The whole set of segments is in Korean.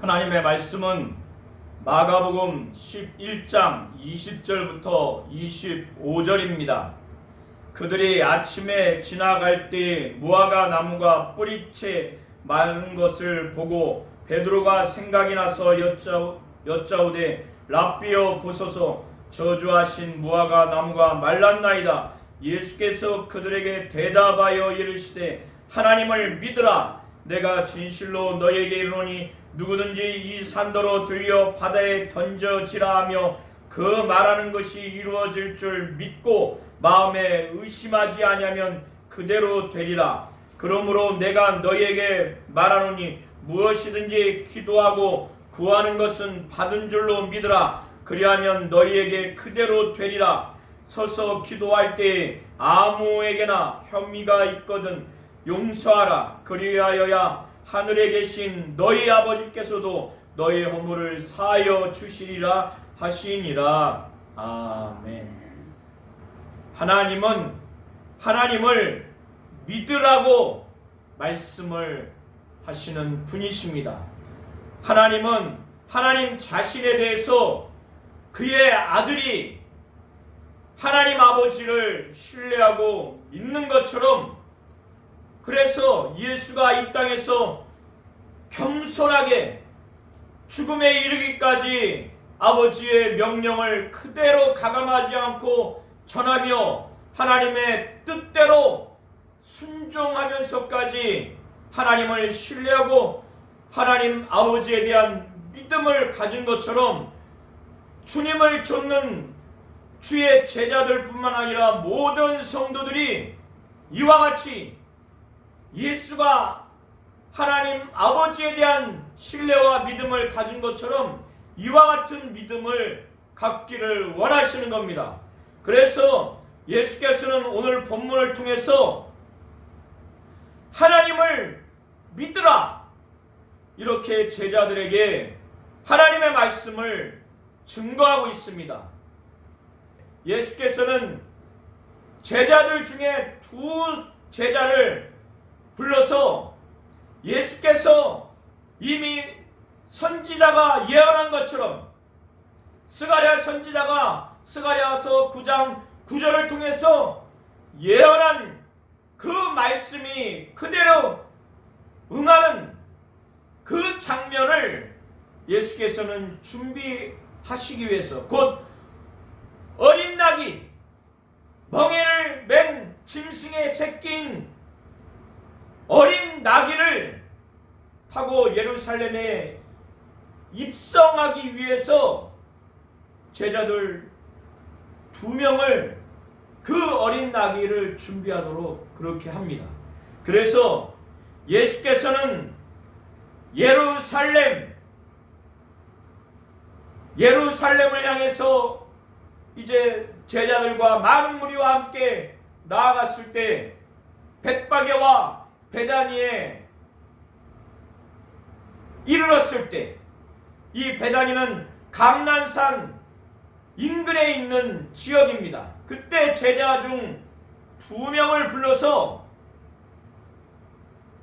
하나님의 말씀은 마가복음 11장 20절부터 25절입니다. 그들이 아침에 지나갈 때 무화과 나무가 뿌리채 마른 것을 보고 베드로가 생각이 나서 여짜오되 랍비여 보소서 저주하신 무화과 나무가 말랐나이다. 예수께서 그들에게 대답하여 이르시되 하나님을 믿으라. 내가 진실로 너희에게 이르노니 누구든지 이 산더러 들려 바다에 던져지라 하며 그 말하는 것이 이루어질 줄 믿고 마음에 의심하지 아니하면 그대로 되리라. 그러므로 내가 너희에게 말하노니 무엇이든지 기도하고 구하는 것은 받은 줄로 믿으라. 그리하면 너희에게 그대로 되리라. 서서 기도할 때 아무에게나 혐의가 있거든 용서하라. 그리하여야 하늘에 계신 너희 아버지께서도 너희 허물을 사하여 주시리라 하시니라. 아멘. 하나님은 하나님을 믿으라고 말씀을 하시는 분이십니다. 하나님은 하나님 자신에 대해서 그의 아들이 하나님 아버지를 신뢰하고 믿는 것처럼, 그래서 예수가 이 땅에서 겸손하게 죽음에 이르기까지 아버지의 명령을 그대로 가감하지 않고 전하며 하나님의 뜻대로 순종하면서까지 하나님을 신뢰하고 하나님 아버지에 대한 믿음을 가진 것처럼 주님을 좇는 주의 제자들 뿐만 아니라 모든 성도들이 이와 같이 예수가 하나님 아버지에 대한 신뢰와 믿음을 가진 것처럼 이와 같은 믿음을 갖기를 원하시는 겁니다. 그래서 예수께서는 오늘 본문을 통해서 하나님을 믿으라, 이렇게 제자들에게 하나님의 말씀을 증거하고 있습니다. 예수께서는 제자들 중에 두 제자를 불러서 예수께서 이미 선지자가 예언한 것처럼 스가랴 선지자가 스가랴서 9장 9절을 통해서 예언한 그 말씀이 그대로 응하는 그 장면을 예수께서는 준비하시기 위해서, 곧 어린 낙이 멍에를 맨 짐승의 새끼인 어린 나귀를 타고 예루살렘에 입성하기 위해서 제자들 2명을 그 어린 나귀를 준비하도록 그렇게 합니다. 그래서 예수께서는 예루살렘을 향해서 이제 제자들과 많은 무리와 함께 나아갔을 때 벳바게와 베다니에 이르렀을 때, 이 베다니는 감난산 인근에 있는 지역입니다. 그때 제자 중 2명을 불러서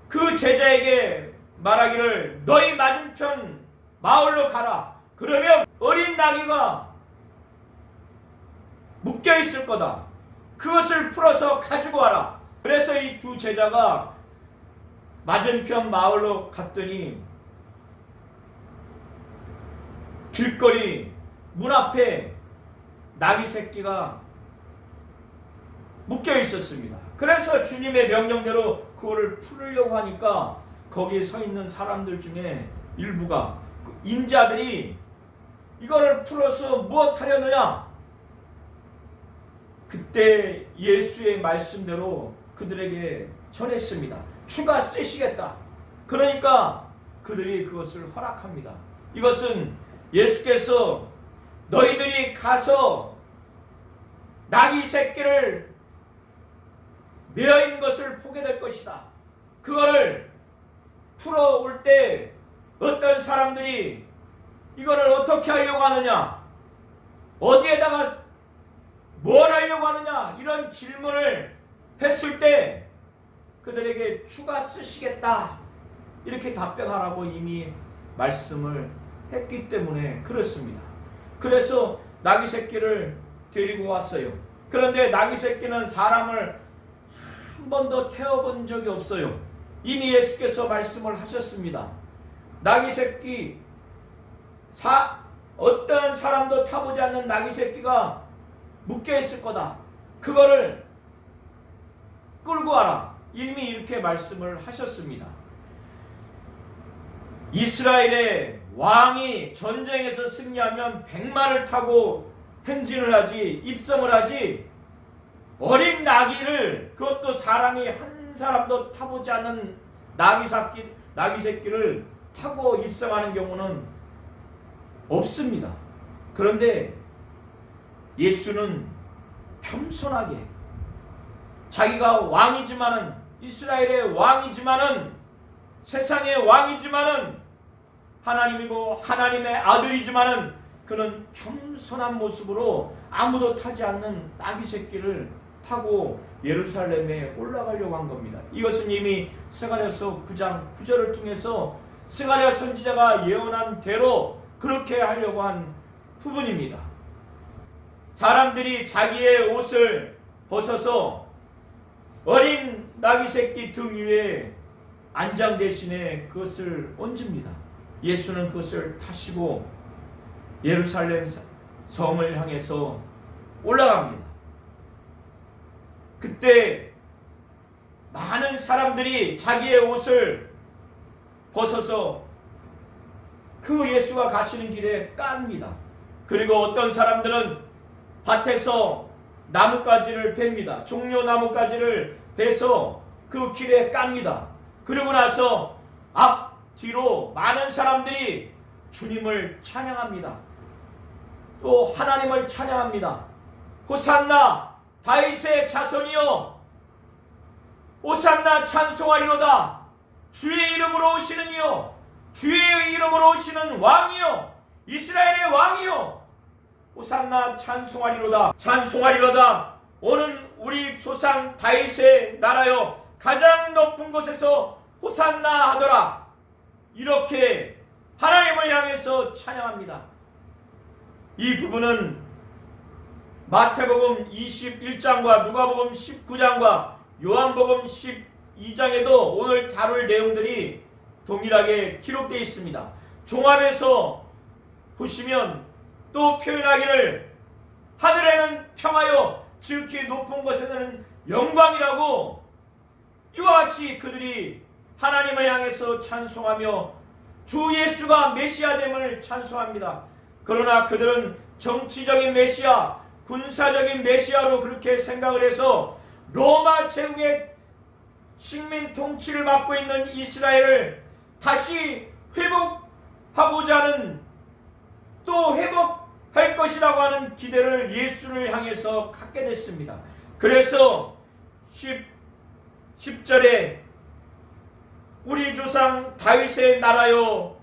그 제자에게 말하기를 너희 맞은편 마을로 가라. 그러면 어린 나귀가 묶여 있을 거다. 그것을 풀어서 가지고 와라. 그래서 이 두 제자가 맞은편 마을로 갔더니 길거리 문 앞에 나귀 새끼가 묶여 있었습니다. 그래서 주님의 명령대로 그거를 풀으려고 하니까 거기에 서 있는 사람들 중에 일부가, 인자들이 이거를 풀어서 무엇 하려느냐? 그때 예수의 말씀대로 그들에게 전했습니다. 주가 쓰시겠다. 그러니까 그들이 그것을 허락합니다. 이것은 예수께서 너희들이 가서 나귀 새끼를 매어 있는 것을 보게 될 것이다. 그거를 풀어올 때 어떤 사람들이 이거를 어떻게 하려고 하느냐, 어디에다가 뭘 하려고 하느냐, 이런 질문을 했을 때 그들에게 주가 쓰시겠다 이렇게 답변하라고 이미 말씀을 했기 때문에 그렇습니다. 그래서 나귀 새끼를 데리고 왔어요. 그런데 나귀 새끼는 사람을 한 번도 태워본 적이 없어요. 이미 예수께서 말씀을 하셨습니다. 나귀 새끼, 어떤 사람도 타보지 않는 나귀 새끼가 묶여 있을 거다. 그거를 끌고 와라. 이미 이렇게 말씀을 하셨습니다. 이스라엘의 왕이 전쟁에서 승리하면 백마를 타고 행진을 하지, 입성을 하지, 어린 나귀를, 그것도 사람이 한 사람도 타보지 않은 나귀 새끼를 타고 입성하는 경우는 없습니다. 그런데 예수는 겸손하게 자기가 왕이지만은, 이스라엘의 왕이지만은, 세상의 왕이지만은, 하나님이고 하나님의 아들이지만은 그는 겸손한 모습으로 아무도 타지 않는 나귀 새끼를 타고 예루살렘에 올라가려고 한 겁니다. 이것은 이미 스가랴서 9장 9절을 통해서 스가랴 선지자가 예언한 대로 그렇게 하려고 한 부분입니다. 사람들이 자기의 옷을 벗어서 어린 나귀 새끼 등 위에 안장 대신에 그것을 얹습니다. 예수는 그것을 타시고 예루살렘 성을 향해서 올라갑니다. 그때 많은 사람들이 자기의 옷을 벗어서 그 예수가 가시는 길에 깝니다. 그리고 어떤 사람들은 밭에서 나뭇가지를 팹니다. 종려 나뭇가지를 베서 그 길에 깝니다. 그리고 나서 뒤로 많은 사람들이 주님을 찬양합니다. 또 하나님을 찬양합니다. 호산나 다윗의 자손이여, 호산나 찬송하리로다. 주의 이름으로 오시는 이여, 주의 이름으로 오시는 왕이여, 이스라엘의 왕이여, 호산나 찬송하리로다. 찬송하리로다. 오는 우리 조상 다윗의 나라여, 가장 높은 곳에서 호산나 하더라. 이렇게 하나님을 향해서 찬양합니다. 이 부분은 마태복음 21장과 누가복음 19장과 요한복음 12장에도 오늘 다룰 내용들이 동일하게 기록되어 있습니다. 종합해서 보시면 또 표현하기를 하늘에는 평하여 지극히 높은 곳에는 영광이라고, 이와 같이 그들이 하나님을 향해서 찬송하며 주 예수가 메시아됨을 찬송합니다. 그러나 그들은 정치적인 메시아, 군사적인 메시아로 그렇게 생각을 해서 로마 제국의 식민 통치를 맡고 있는 이스라엘을 다시 회복하고자 하는, 또 회복할 것이라고 하는 기대를 예수를 향해서 갖게 됐습니다. 그래서 10절에 우리 조상 다윗의 나라요,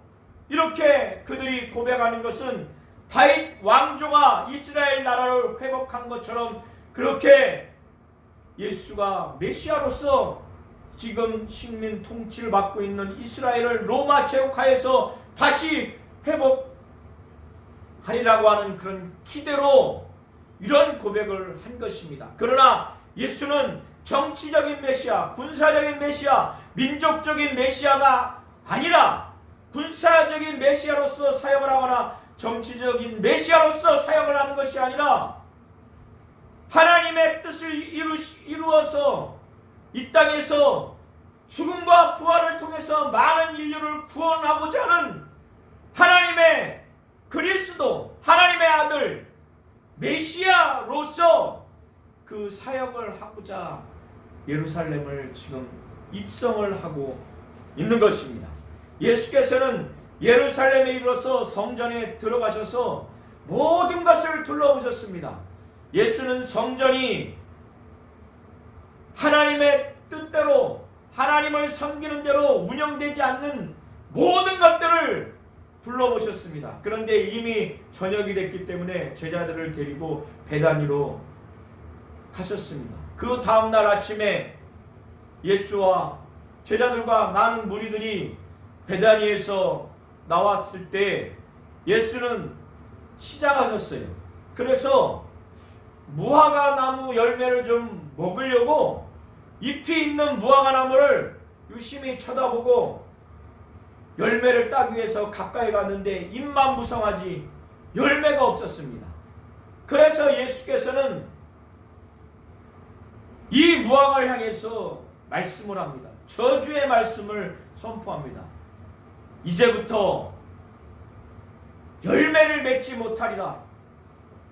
이렇게 그들이 고백하는 것은 다윗 왕조가 이스라엘 나라를 회복한 것처럼 그렇게 예수가 메시아로서 지금 식민 통치를 받고 있는 이스라엘을 로마 제국하에서 다시 회복하리라고 하는 그런 기대로 이런 고백을 한 것입니다. 그러나 예수는 정치적인 메시아, 군사적인 메시아, 민족적인 메시아가 아니라 군사적인 메시아로서 사역을 하거나 정치적인 메시아로서 사역을 하는 것이 아니라 하나님의 뜻을 이루어서 이 땅에서 죽음과 부활을 통해서 많은 인류를 구원하고자 하는 하나님의 그리스도, 하나님의 아들 메시아로서 그 사역을 하고자 예루살렘을 지금 입성을 하고 있는 것입니다. 예수께서는 예루살렘에 이르러서 성전에 들어가셔서 모든 것을 둘러보셨습니다. 예수는 성전이 하나님의 뜻대로, 하나님을 섬기는 대로 운영되지 않는 모든 것들을 둘러보셨습니다. 그런데 이미 저녁이 됐기 때문에 제자들을 데리고 베다니로 가셨습니다. 그 다음날 아침에 예수와 제자들과 많은 무리들이 베다니에서 나왔을 때 예수는 시장하셨어요. 그래서 무화과 나무 열매를 좀 먹으려고 잎이 있는 무화과 나무를 유심히 쳐다보고 열매를 따기 위해서 가까이 갔는데 잎만 무성하지 열매가 없었습니다. 그래서 예수께서는 이 무화과를 향해서 말씀을 합니다. 저주의 말씀을 선포합니다. 이제부터 열매를 맺지 못하리라.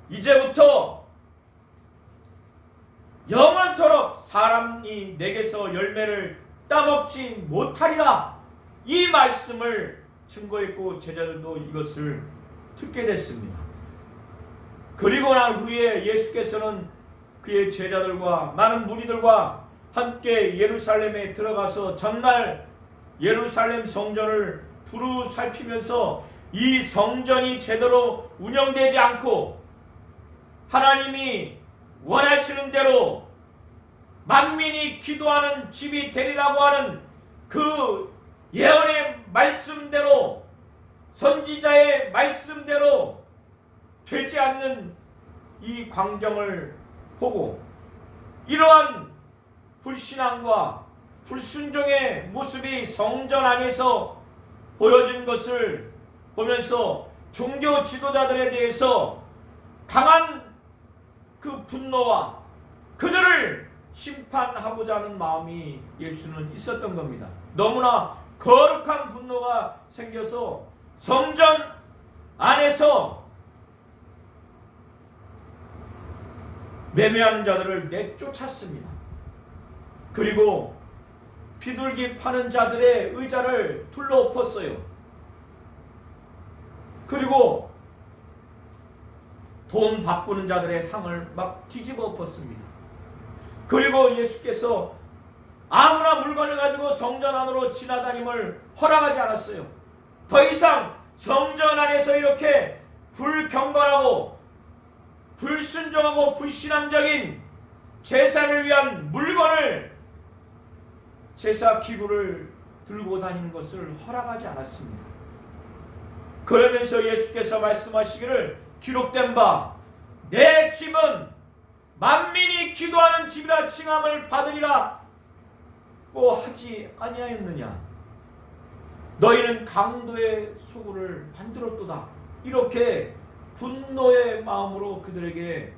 이제부터 영원토록 사람이 내게서 열매를 따먹지 못하리라. 이 말씀을 증거했고 제자들도 이것을 듣게 됐습니다. 그리고 난 후에 예수께서는 그의 제자들과 많은 무리들과 함께 예루살렘에 들어가서 전날 예루살렘 성전을 두루 살피면서 이 성전이 제대로 운영되지 않고 하나님이 원하시는 대로 만민이 기도하는 집이 되리라고 하는 그 예언의 말씀대로 선지자의 말씀대로 되지 않는 이 광경을 보고 이러한 불신앙과 불순종의 모습이 성전 안에서 보여진 것을 보면서 종교 지도자들에 대해서 강한 그 분노와 그들을 심판하고자 하는 마음이 예수는 있었던 겁니다. 너무나 거룩한 분노가 생겨서 성전 안에서 매매하는 자들을 내쫓았습니다. 그리고 비둘기 파는 자들의 의자를 둘러엎었어요. 그리고 돈 바꾸는 자들의 상을 막 뒤집어 엎었습니다. 그리고 예수께서 아무나 물건을 가지고 성전 안으로 지나다님을 허락하지 않았어요. 더 이상 성전 안에서 이렇게 불경건하고 불순종하고 불신앙적인 제사를 위한 물건을 제사 기구를 들고 다니는 것을 허락하지 않았습니다. 그러면서 예수께서 말씀하시기를 기록된 바 내 집은 만민이 기도하는 집이라 칭함을 받으리라고 하지 아니하였느냐. 너희는 강도의 소굴을 만들었도다. 이렇게 분노의 마음으로 그들에게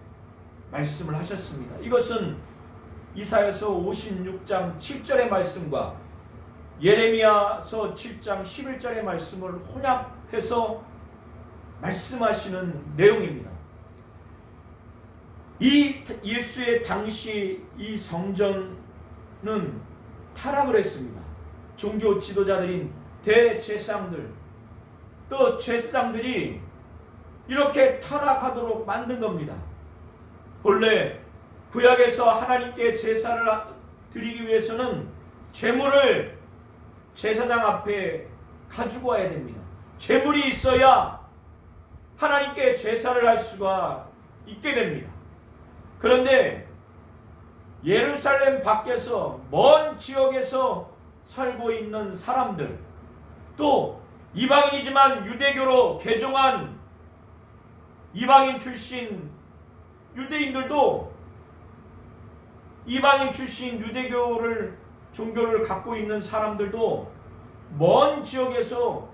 말씀을 하셨습니다. 이것은 이사야서 56장 7절의 말씀과 예레미야서 7장 11절의 말씀을 혼합해서 말씀하시는 내용입니다. 이 예수의 당시 이 성전은 타락을 했습니다. 종교 지도자들인 대제사장들 또 제사장들이 이렇게 타락하도록 만든 겁니다. 본래 구약에서 하나님께 제사를 드리기 위해서는 제물을 제사장 앞에 가지고 와야 됩니다. 제물이 있어야 하나님께 제사를 할 수가 있게 됩니다. 그런데 예루살렘 밖에서 먼 지역에서 살고 있는 사람들 또 이방인이지만 유대교로 개종한 이방인 출신 유대인들도 이방인 출신 유대교를 종교를 갖고 있는 사람들도 먼 지역에서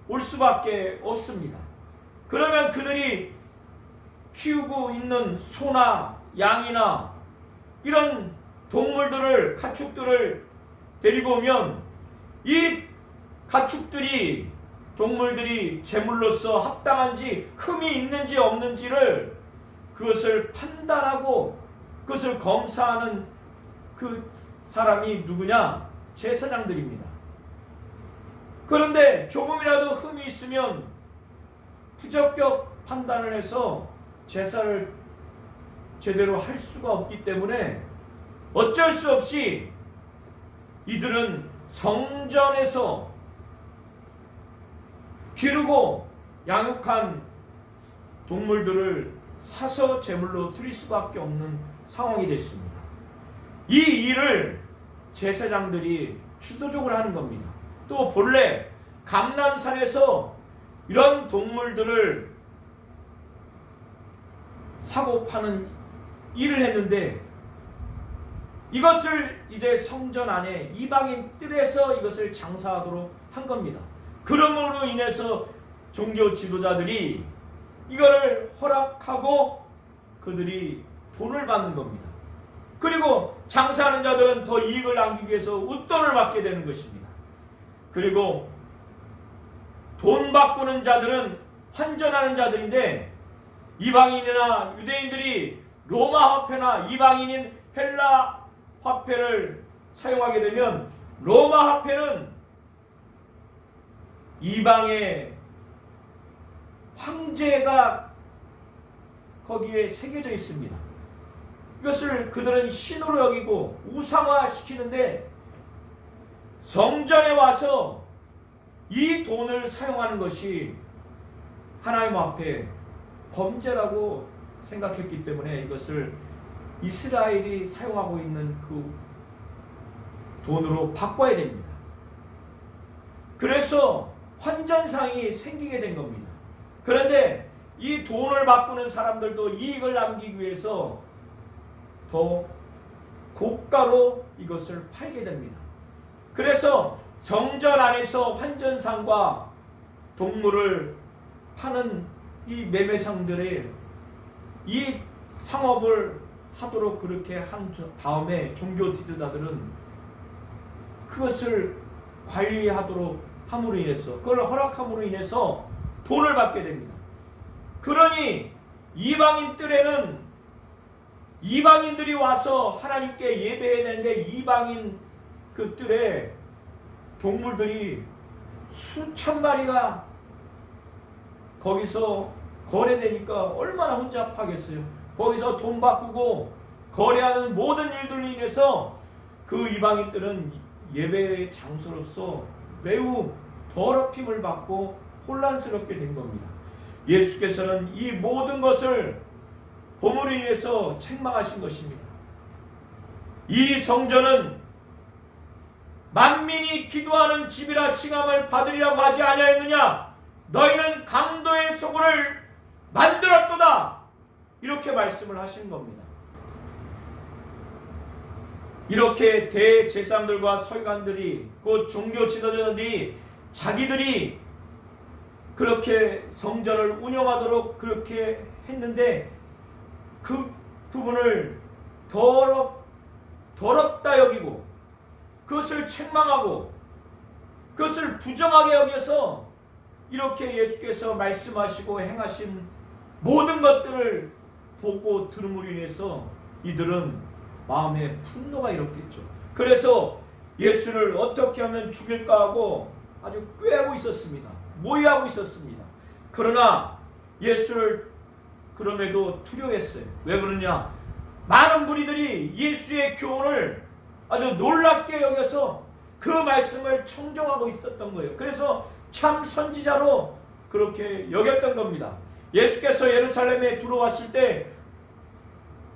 올 수밖에 없습니다. 그러면 그들이 키우고 있는 소나 양이나 이런 동물들을 가축들을 데리고 오면 이 가축들이 동물들이 제물로서 합당한지 흠이 있는지 없는지를 그것을 판단하고 그것을 검사하는 그 사람이 누구냐? 제사장들입니다. 그런데 조금이라도 흠이 있으면 부적격 판단을 해서 제사를 제대로 할 수가 없기 때문에 어쩔 수 없이 이들은 성전에서 기르고 양육한 동물들을 사서 제물로 드릴 수밖에 없는 상황이 됐습니다. 이 일을 제사장들이 주도적으로 하는 겁니다. 또 본래 감람산에서 이런 동물들을 사고 파는 일을 했는데 이것을 이제 성전 안에 이방인 뜰에서 이것을 장사하도록 한 겁니다. 그러므로 인해서 종교 지도자들이 이거를 허락하고 그들이 돈을 받는 겁니다. 그리고 장사하는 자들은 더 이익을 남기기 위해서 웃돈을 받게 되는 것입니다. 그리고 돈 바꾸는 자들은 환전하는 자들인데 이방인이나 유대인들이 로마 화폐나 이방인인 헬라 화폐를 사용하게 되면 로마 화폐는 이방의 황제가 거기에 새겨져 있습니다. 이것을 그들은 신으로 여기고 우상화시키는데 성전에 와서 이 돈을 사용하는 것이 하나님 앞에 범죄라고 생각했기 때문에 이것을 이스라엘이 사용하고 있는 그 돈으로 바꿔야 됩니다. 그래서 환전상이 생기게 된 겁니다. 그런데 이 돈을 바꾸는 사람들도 이익을 남기기 위해서 더 고가로 이것을 팔게 됩니다. 그래서 성전 안에서 환전상과 동물을 파는 이 매매상들의 이 상업을 하도록 그렇게 한 다음에 종교 지도자들은 그것을 관리하도록 함으로 인해서 그걸 허락함으로 인해서 돈을 받게 됩니다. 그러니 이방인 뜰에는 이방인들이 와서 하나님께 예배해야 되는데 이방인 그 뜰에 동물들이 수천 마리가 거기서 거래되니까 얼마나 혼잡하겠어요. 거기서 돈 바꾸고 거래하는 모든 일들로 인해서 그 이방인들은 예배의 장소로서 매우 더럽힘을 받고 혼란스럽게 된 겁니다. 예수께서는 이 모든 것을 봄으로 인해서 책망하신 것입니다. 이 성전은 만민이 기도하는 집이라 칭함을 받으리라고 하지 아니하였느냐? 너희는 강도의 소굴을 만들었도다. 이렇게 말씀을 하신 겁니다. 이렇게 대제사장들과 서기관들이 그 종교 지도자들이 자기들이 그렇게 성전을 운영하도록 그렇게 했는데 그 부분을 더럽다 여기고 그것을 책망하고 그것을 부정하게 여겨서 이렇게 예수께서 말씀하시고 행하신 모든 것들을 보고 들음으로 인해서 이들은 마음에 분노가 일었겠죠. 그래서 예수를 어떻게 하면 죽일까 하고 아주 꾀하고 있었습니다. 모의하고 있었습니다. 그러나 예수를 그럼에도 두려워했어요. 왜 그러냐? 많은 무리들이 예수의 교훈을 아주 놀랍게 여겨서 그 말씀을 청정하고 있었던 거예요. 그래서 참 선지자로 그렇게 여겼던 겁니다. 예수께서 예루살렘에 들어왔을 때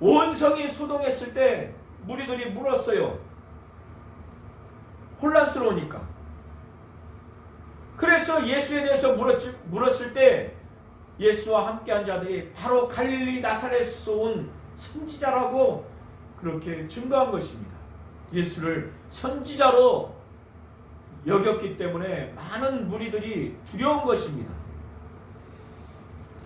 온 성이 소동했을 때 무리들이 물었어요. 혼란스러우니까. 그래서 예수에 대해서 물었을 때 예수와 함께한 자들이 바로 갈릴리 나사렛에서 온 선지자라고 그렇게 증거한 것입니다. 예수를 선지자로 여겼기 때문에 많은 무리들이 두려운 것입니다.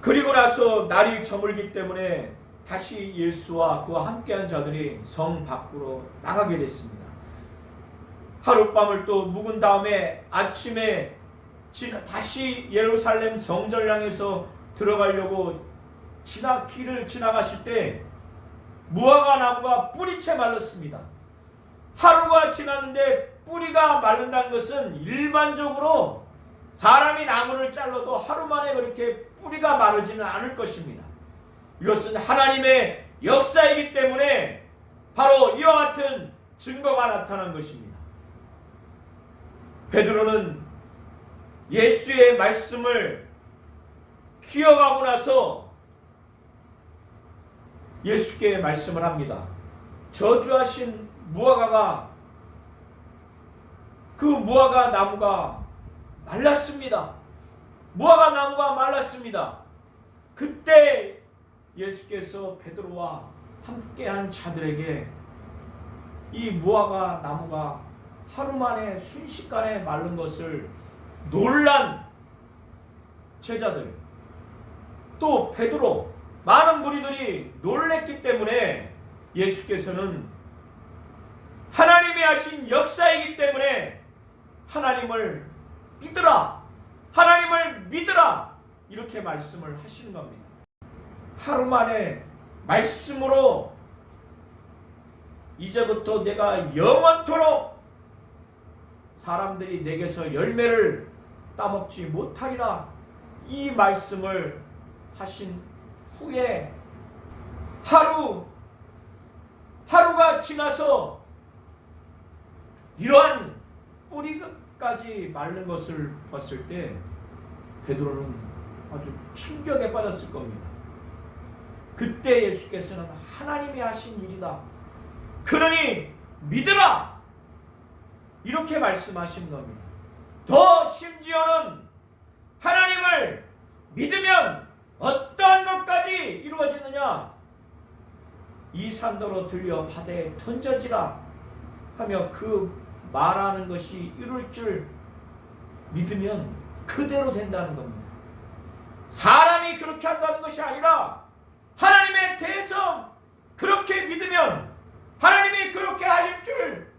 그리고 나서 날이 저물기 때문에 다시 예수와 그와 함께한 자들이 성 밖으로 나가게 됐습니다. 하룻밤을 또 묵은 다음에 아침에 다시 예루살렘 성전을 향해서 들어가려고 길을 지나가실 때 무화과 나무가 뿌리채 말랐습니다. 하루가 지났는데 뿌리가 마른다는 것은 일반적으로 사람이 나무를 잘라도 하루 만에 그렇게 뿌리가 마르지는 않을 것입니다. 이것은 하나님의 역사이기 때문에 바로 이와 같은 증거가 나타난 것입니다. 베드로는 예수의 말씀을 기억하고 나서 예수께 말씀을 합니다. 저주하신 무화과가 그 무화과 나무가 말랐습니다. 무화과 나무가 말랐습니다. 그때 예수께서 베드로와 함께한 자들에게 이 무화과 나무가 하루 만에 순식간에 마른 것을 놀란 제자들, 또 베드로, 많은 무리들이 놀랬기 때문에 예수께서는 하나님이 하신 역사이기 때문에 하나님을 믿으라, 하나님을 믿으라, 이렇게 말씀을 하시는 겁니다. 하루 만에 말씀으로 이제부터 내가 영원토록 사람들이 내게서 열매를 따먹지 못하리라, 이 말씀을 하신 후에 하루가 지나서 이러한 뿌리까지 마른 것을 봤을 때 베드로는 아주 충격에 빠졌을 겁니다. 그때 예수께서는 하나님이 하신 일이다, 그러니 믿으라, 이렇게 말씀하신 겁니다. 더 심지어는 하나님을 믿으면 어떠한 것까지 이루어지느냐, 이 산더러 들려 바다에 던져지라 하며 그 말하는 것이 이룰 줄 믿으면 그대로 된다는 겁니다. 사람이 그렇게 한다는 것이 아니라 하나님에 대해서 그렇게 믿으면, 하나님이 그렇게 하실 줄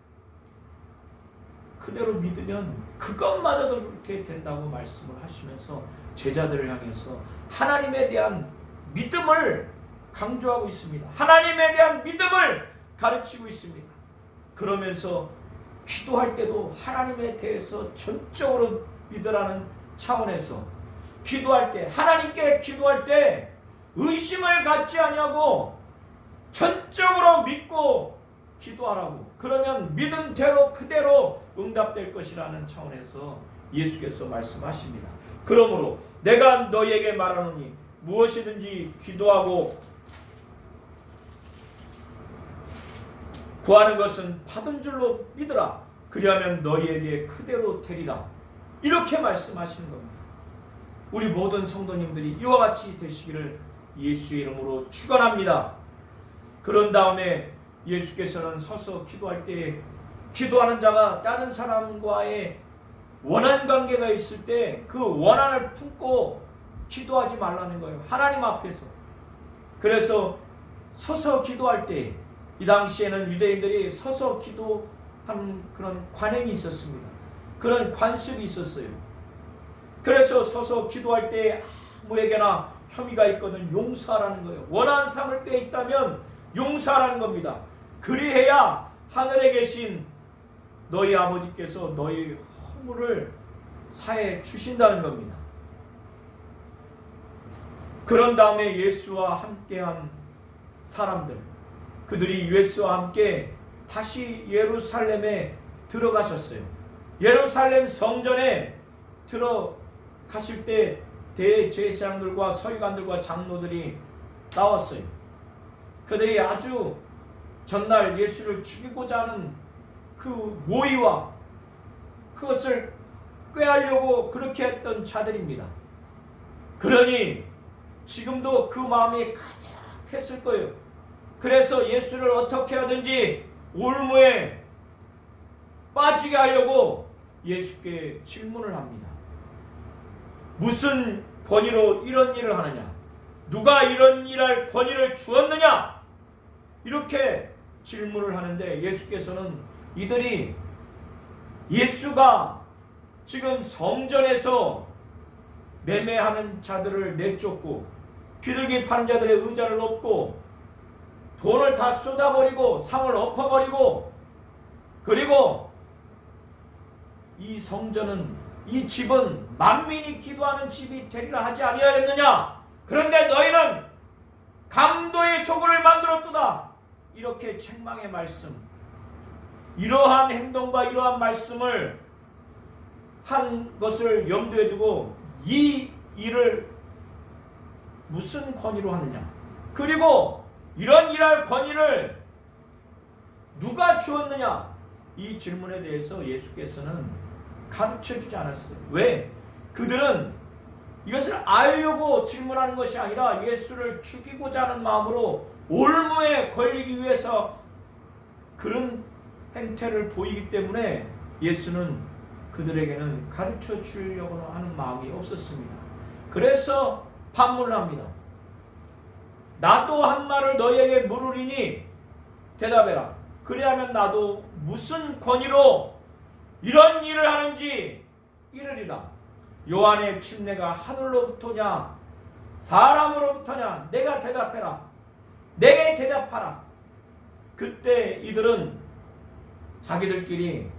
그대로 믿으면 그것마저도 그렇게 된다고 말씀을 하시면서 제자들을 향해서 하나님에 대한 믿음을 강조하고 있습니다. 하나님에 대한 믿음을 가르치고 있습니다. 그러면서 기도할 때도 하나님에 대해서 전적으로 믿으라는 차원에서 기도할 때, 하나님께 기도할 때 의심을 갖지 아니하고 전적으로 믿고 기도하라고, 그러면 믿은 대로 그대로 응답될 것이라는 차원에서 예수께서 말씀하십니다. 그러므로 내가 너희에게 말하노니 무엇이든지 기도하고 구하는 것은 받은 줄로 믿으라, 그리하면 너희에게 그대로 되리라, 이렇게 말씀하시는 겁니다. 우리 모든 성도님들이 이와 같이 되시기를 예수의 이름으로 축원합니다. 그런 다음에 예수께서는 서서 기도할 때, 기도하는 자가 다른 사람과의 원한 관계가 있을 때 그 원한을 품고 기도하지 말라는 거예요, 하나님 앞에서. 그래서 서서 기도할 때, 이 당시에는 유대인들이 서서 기도하는 그런 관행이 있었습니다. 그런 관습이 있었어요. 그래서 서서 기도할 때 아무에게나 혐의가 있거든 용서하라는 거예요. 원한 삼을 때 있다면 용서하라는 겁니다. 그리해야 하늘에 계신 너희 아버지께서 너희 허물을 사해 주신다는 겁니다. 그런 다음에 예수와 함께한 사람들, 그들이 예수와 함께 다시 예루살렘에 들어가셨어요. 예루살렘 성전에 들어가실 때 대제사장들과 서기관들과 장로들이 나왔어요. 그들이 아주 전날 예수를 죽이고자 하는 그 모의와 그것을 꾀하려고 그렇게 했던 자들입니다. 그러니 지금도 그 마음이 가득했을 거예요. 그래서 예수를 어떻게 하든지 올무에 빠지게 하려고 예수께 질문을 합니다. 무슨 권위로 이런 일을 하느냐? 누가 이런 일할 권위를 주었느냐? 이렇게 질문을 하는데 예수께서는 이들이 예수가 지금 성전에서 매매하는 자들을 내쫓고 비둘기 파는 자들의 의자를 엎고 돈을 다 쏟아버리고 상을 엎어버리고, 그리고 이 성전은, 이 집은 만민이 기도하는 집이 되리라 하지 아니하였느냐? 그런데 너희는 강도의 소굴을 만들었도다, 이렇게 책망의 말씀, 이러한 행동과 이러한 말씀을 한 것을 염두에 두고 이 일을 무슨 권위로 하느냐, 그리고 이런 일할 권위를 누가 주었느냐, 이 질문에 대해서 예수께서는 가르쳐 주지 않았어요. 왜? 그들은 이것을 알려고 질문하는 것이 아니라 예수를 죽이고자 하는 마음으로 올무에 걸리기 위해서 그런 행태를 보이기 때문에 예수는 그들에게는 가르쳐 주려고 하는 마음이 없었습니다. 그래서 반문을 합니다. 나도 한 말을 너희에게 물으리니 대답해라. 그리하면 나도 무슨 권위로 이런 일을 하는지 이르리라. 요한의 침례가 하늘로부터냐 사람으로부터냐 내가 대답해라. 내게 대답하라. 그때 이들은 자기들끼리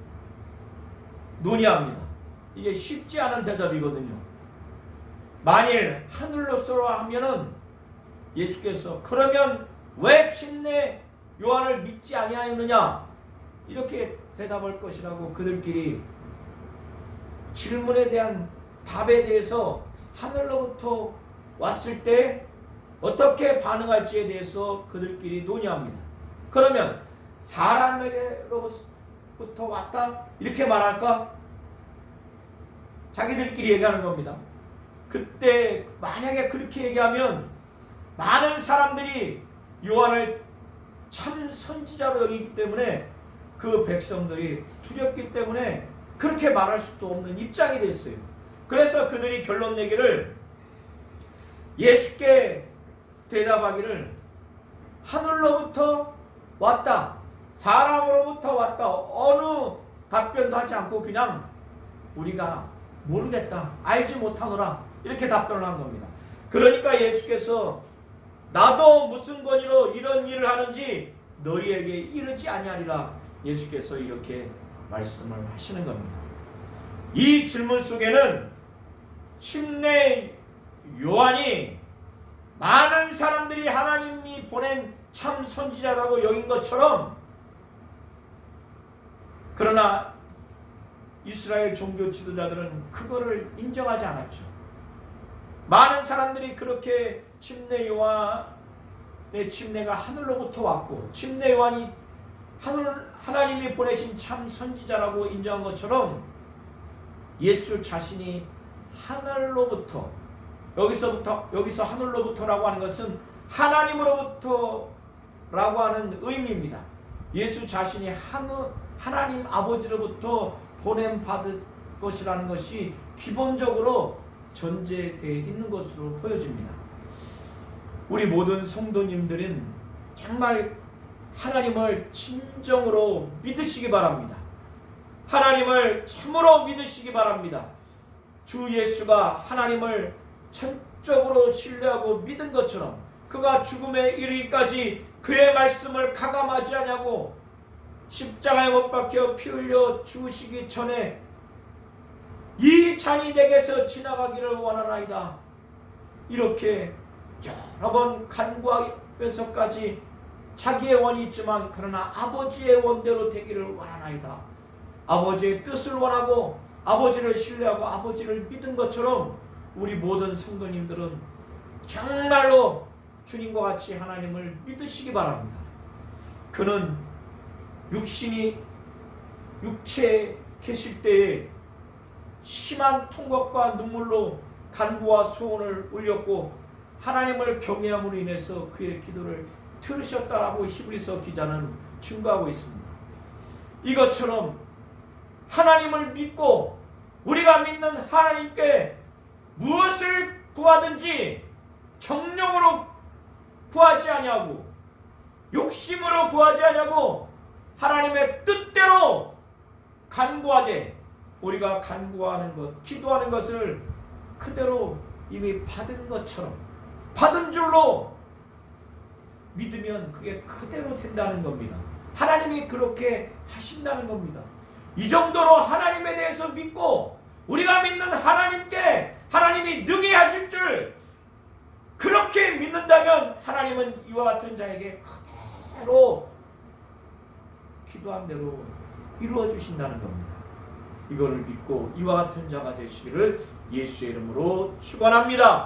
논의합니다. 이게 쉽지 않은 대답이거든요. 만일 하늘로서로 하면은 예수께서 그러면 왜 침례 요한을 믿지 아니하였느냐 이렇게 대답할 것이라고 그들끼리 질문에 대한 답에 대해서 하늘로부터 왔을 때 어떻게 반응할지에 대해서 그들끼리 논의합니다. 그러면 사람에게로부터 왔다 이렇게 말할까? 자기들끼리 얘기하는 겁니다. 그때 만약에 그렇게 얘기하면 많은 사람들이 요한을 참 선지자로 여기기 때문에 그 백성들이 두렵기 때문에 그렇게 말할 수도 없는 입장이 됐어요. 그래서 그들이 결론 내기를 예수께 대답하기를 하늘로부터 왔다 사람으로부터 왔다 어느 답변도 하지 않고 그냥 우리가 모르겠다 알지 못하노라 이렇게 답변을 한 겁니다. 그러니까 예수께서 나도 무슨 권위로 이런 일을 하는지 너희에게 이르지 아니하리라 예수께서 이렇게 말씀을 하시는 겁니다. 이 질문 속에는 침례 요한이 많은 사람들이 하나님이 보낸 참 선지자라고 여긴 것처럼 그러나 이스라엘 종교 지도자들은 그거를 인정하지 않았죠. 많은 사람들이 그렇게 침례 요한의 침례가 하늘로부터 왔고 침례 요한이 하나님이 보내신 참 선지자라고 인정한 것처럼 예수 자신이 하늘로부터 여기서 하늘로부터라고 하는 것은 하나님으로부터라고 하는 의미입니다. 예수 자신이 하나님 아버지로부터 보냄받을 것이라는 것이 기본적으로 전제되어 있는 것으로 보여집니다. 우리 모든 성도님들은 정말 하나님을 진정으로 믿으시기 바랍니다. 하나님을 참으로 믿으시기 바랍니다. 주 예수가 하나님을 전적으로 신뢰하고 믿은 것처럼 그가 죽음에 이르기까지 그의 말씀을 가감하지 아니하고 십자가에 못 박혀 피 흘려 죽으시기 전에 이 잔이 내게서 지나가기를 원하나이다 이렇게 여러 번 간구하면서까지 자기의 원이 있지만 그러나 아버지의 원대로 되기를 원하나이다. 아버지의 뜻을 원하고 아버지를 신뢰하고 아버지를 믿은 것처럼 우리 모든 성도님들은 정말로 주님과 같이 하나님을 믿으시기 바랍니다. 그는 육체에 계실 때에 심한 통곡과 눈물로 간구와 소원을 올렸고 하나님을 경외함으로 인해서 그의 기도를 들으셨다라고 히브리서 기자는 증거하고 있습니다. 이것처럼 하나님을 믿고 우리가 믿는 하나님께 무엇을 구하든지 정령으로 구하지 아니하고 욕심으로 구하지 아니하고 하나님의 뜻대로 간구하되 우리가 간구하는 것, 기도하는 것을 그대로 이미 받은 것처럼 받은 줄로 믿으면 그게 그대로 된다는 겁니다. 하나님이 그렇게 하신다는 겁니다. 이 정도로 하나님에 대해서 믿고 우리가 믿는 하나님께 하나님이 능히 하실 줄 그렇게 믿는다면 하나님은 이와 같은 자에게 그대로 기도한 대로 이루어 주신다는 겁니다. 이거를 믿고 이와 같은 자가 되시기를 예수의 이름으로 축원합니다.